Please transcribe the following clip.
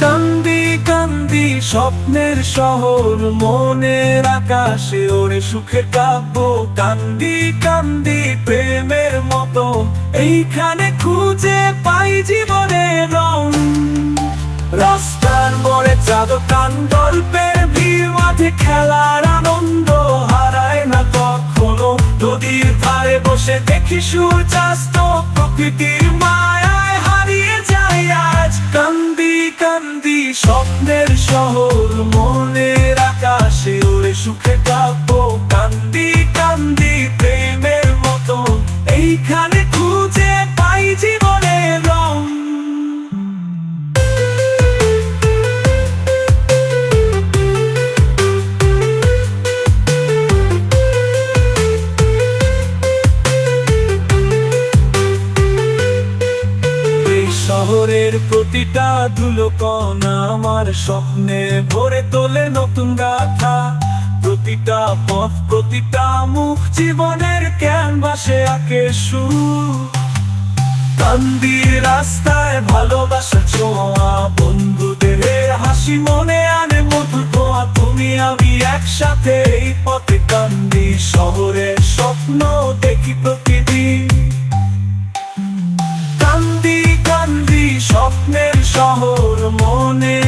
কান্দি কান্দি স্বপ্নের শহর, মনের আকাশে ওরে সুখের কাব্য। কান্দি কান্দি প্রেমের মতো, এইখানে খুঁজে পাই জীবনের রং। রাস্তার মোড়ে চাঁদ কান, গল্পের ভিড়, মাঠে খেলার আনন্দ হারায় না কখনো। নদীর ধারে বসে দেখি সূর্যাস্ত, প্রকৃতির মায়ায় হারিয়ে যায় আজ। কান্দি কান্দি স্বপ্নের শহর, মনের আকাশে ওরে সুখে কাব্য। কান্দি কান্দি প্রেমের মতো, এইখানে খুঁজে পাই জীবনের রং। শহরের প্রতিটা ধুলো কণা আমার স্বপ্নে ভরে তোলে নতুন গাথা। প্রতিটা পথ, প্রতিটা মুখ জীবনের ক্যানভাসে আঁকে সুর। কান্দি রাস্তায় ভালোবাসা ছোঁয়া, বন্ধুদের হাসি মনে আনে মধুর ধোঁয়া। তুমি আমি একসাথে এই পথে কান্দি, শহরের স্বপ্ন দেখি প্রতিদিন। কান্দি কান্দি স্বপ্নের শহর, মনে